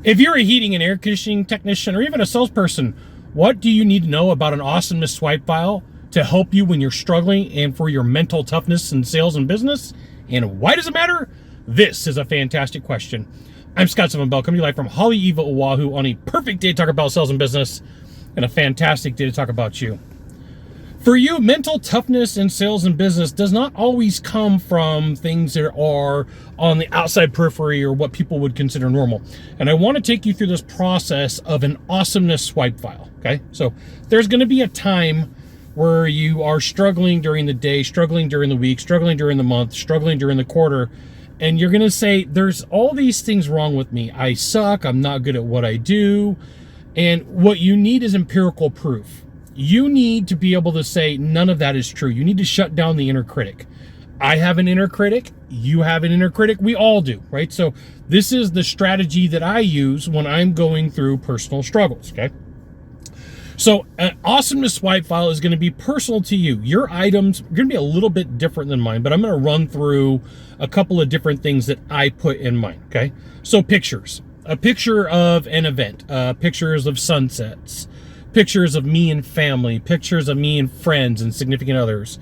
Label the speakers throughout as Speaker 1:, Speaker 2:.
Speaker 1: If you're a heating and air conditioning technician or even a salesperson, what do you need to know about an Awesomeness Swipe File to help you when you're struggling and for your mental toughness in sales and business? And why does it matter? This is a fantastic question. I'm Scott Bell, coming to you live from Haleiwa, Oahu, on a perfect day to talk about sales and business and a fantastic day to talk about you. For you, mental toughness in sales and business does not always come from things that are on the outside periphery or what people would consider normal. And I want to take you through this process of an Awesomeness Swipe File, okay? So there's going to be a time where you are struggling during the day, struggling during the week, struggling during the month, struggling during the quarter, and you're going to say, there's all these things wrong with me. I suck, I'm not good at what I do, and what you need is empirical proof. You need to be able to say none of that is true. You need to shut down the inner critic. I have an inner critic. You have an inner critic. We all do, right? So this is the strategy that I use when I'm going through personal struggles, okay? So an Awesomeness Swipe File is going to be personal to you. Your items are going to be a little bit different than mine, but I'm going to run through a couple of different things that I put in mine, okay? So pictures. A picture of an event. Pictures of sunsets. Pictures of me and family, pictures of me and friends and significant others,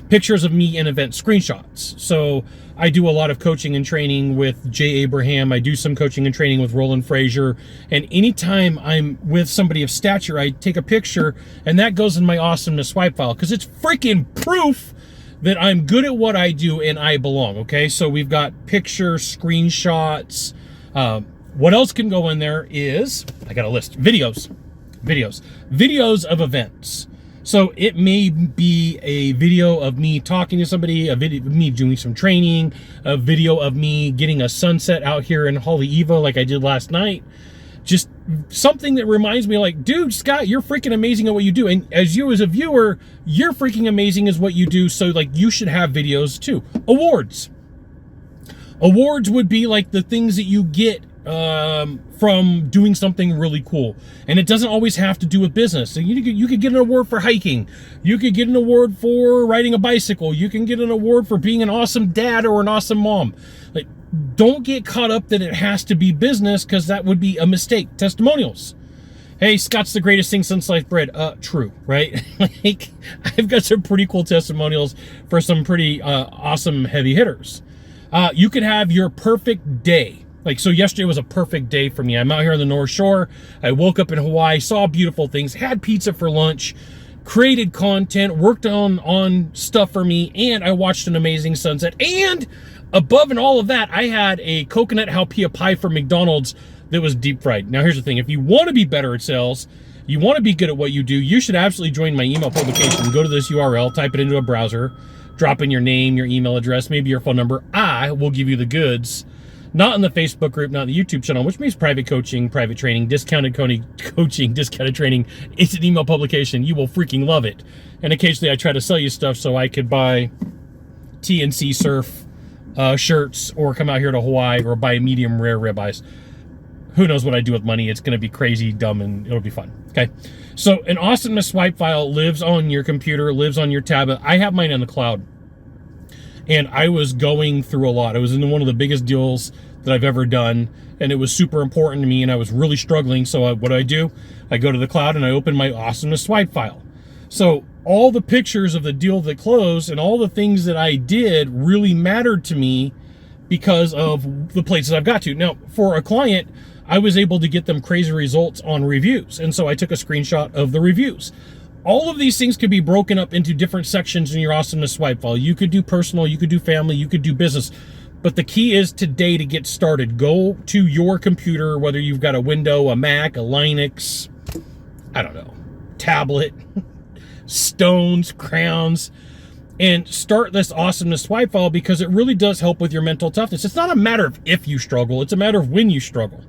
Speaker 1: pictures of me in event screenshots. So I do a lot of coaching and training with Jay Abraham. I do some coaching and training with Roland Frazier. And anytime I'm with somebody of stature, I take a picture and that goes in my Awesomeness Swipe File because it's freaking proof that I'm good at what I do and I belong, okay? So we've got pictures, screenshots. What else can go in there is, I got a list, videos of events. So it may be a video of me talking to somebody, a video of me doing some training, a video of me getting a sunset out here in Haleiwa like I did last night. Just something that reminds me like, dude, Scott, you're freaking amazing at what you do. And as you as a viewer, you're freaking amazing as what you do. So like you should have videos too. Awards would be like the things that you get from doing something really cool. And it doesn't always have to do with business. So you could get an award for hiking. You could get an award for riding a bicycle. You can get an award for being an awesome dad or an awesome mom. Like, don't get caught up that it has to be business because that would be a mistake. Testimonials. Hey, Scott's the greatest thing since sliced bread. True, right? Like, I've got some pretty cool testimonials for some pretty awesome heavy hitters. You could have your perfect day. Like, so yesterday was a perfect day for me. I'm out here on the North Shore. I woke up in Hawaii, saw beautiful things, had pizza for lunch, created content, worked on stuff for me, and I watched an amazing sunset. And above and all of that, I had a coconut haupia pie from McDonald's that was deep fried. Now, here's the thing. If you want to be better at sales, you want to be good at what you do, you should absolutely join my email publication. Go to this URL, type it into a browser, drop in your name, your email address, maybe your phone number. I will give you the goods. Not in the Facebook group, not in the YouTube channel, which means private coaching, private training, discounted coaching, discounted training. It's an email publication. You will freaking love it. And occasionally I try to sell you stuff so I could buy TNC surf shirts or come out here to Hawaii or buy medium rare ribeyes. Who knows what I do with money? It's going to be crazy, dumb, and it'll be fun. Okay. So an Awesomeness Swipe File lives on your computer, lives on your tablet. I have mine on the cloud. And I was going through a lot. I was in one of the biggest deals that I've ever done, and it was super important to me, and I was really struggling. So what do? I go to the cloud and I open my Awesomeness Swipe File. So all the pictures of the deal that closed and all the things that I did really mattered to me because of the places I've got to. Now, for a client, I was able to get them crazy results on reviews, and so I took a screenshot of the reviews. All of these things could be broken up into different sections in your Awesomeness Swipe File. You could do personal, you could do family, you could do business. But the key is today to get started. Go to your computer, whether you've got a Windows, a Mac, a Linux, I don't know, tablet, stones, crayons, and start this Awesomeness Swipe File because it really does help with your mental toughness. It's not a matter of if you struggle, it's a matter of when you struggle.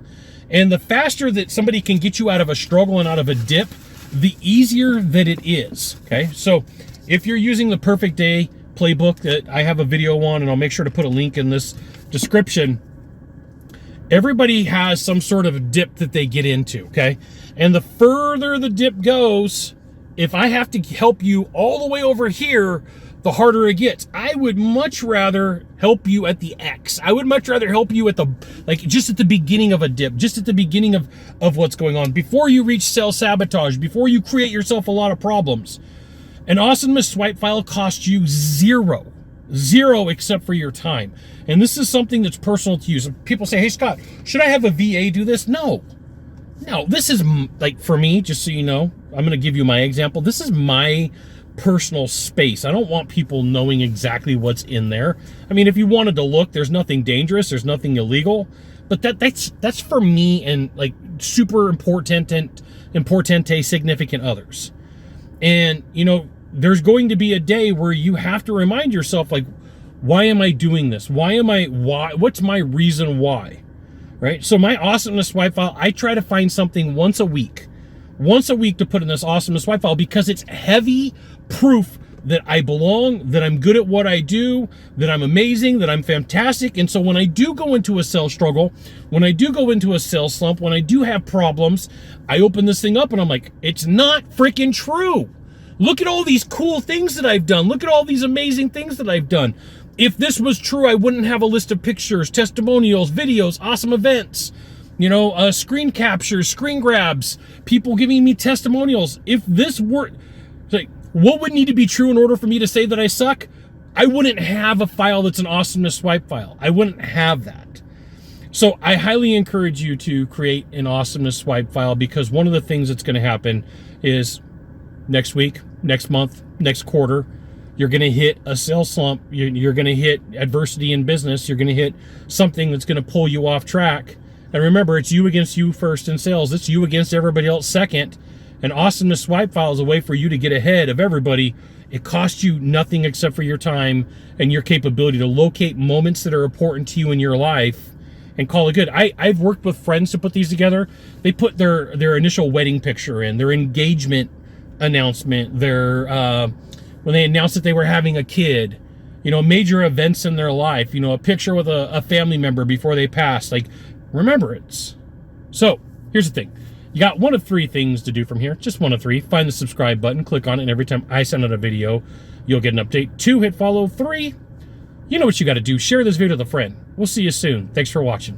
Speaker 1: And the faster that somebody can get you out of a struggle and out of a dip, the easier that it is, okay? So if you're using the Perfect Day playbook that I have a video on, and I'll make sure to put a link in this description, everybody has some sort of dip that they get into, okay? And the further the dip goes, if I have to help you all the way over here the harder it gets. I would much rather help you at the X. I would much rather help you at the, like, just at the beginning of a dip, just at the beginning of what's going on, before you reach self-sabotage, before you create yourself a lot of problems. An Awesomeness Swipe File costs you zero except for your time. And this is something that's personal to you. So people say, hey, Scott, should I have a VA do this? No, this is, like, for me, just so you know, I'm going to give you my example. This is my personal space. I don't want people knowing exactly what's in there. I mean, if you wanted to look, there's nothing dangerous, there's nothing illegal, but that's for me and, like, super important significant others. And, you know, there's going to be a day where you have to remind yourself, like, why am I doing this? What's my reason why? Right? So my Awesomeness Swipe File, I try to find something once a week to put in this Awesomeness Swipe File, because it's heavy proof that I belong, that I'm good at what I do, that I'm amazing, that I'm fantastic. And so when I do go into a sales struggle, when I do go into a sales slump, when I do have problems, I open this thing up and I'm like, it's not freaking true. Look at all these cool things that I've done. Look at all these amazing things that I've done. If this was true, I wouldn't have a list of pictures, testimonials, videos, awesome events, you know, screen captures, screen grabs, people giving me testimonials. If this were, like, what would need to be true in order for me to say that I suck? I wouldn't have a file that's an Awesomeness Swipe File. I wouldn't have that. So I highly encourage you to create an Awesomeness Swipe File, because one of the things that's going to happen is next week, next month, next quarter, you're going to hit a sales slump. You're going to hit adversity in business. You're going to hit something that's going to pull you off track. And remember, it's you against you first in sales. It's you against everybody else second. An Awesomeness Swipe File is a way for you to get ahead of everybody. It costs you nothing except for your time and your capability to locate moments that are important to you in your life and call it good. I've worked with friends to put these together. They put their initial wedding picture in, their engagement announcement, their when they announced that they were having a kid, you know, major events in their life, you know, a picture with a family member before they passed, like remembrance. So here's the thing. You got one of three things to do from here. Just one of three. Find the subscribe button, click on it, and every time I send out a video, you'll get an update. 2, hit follow. 3, you know what you got to do. Share this video with a friend. We'll see you soon. Thanks for watching.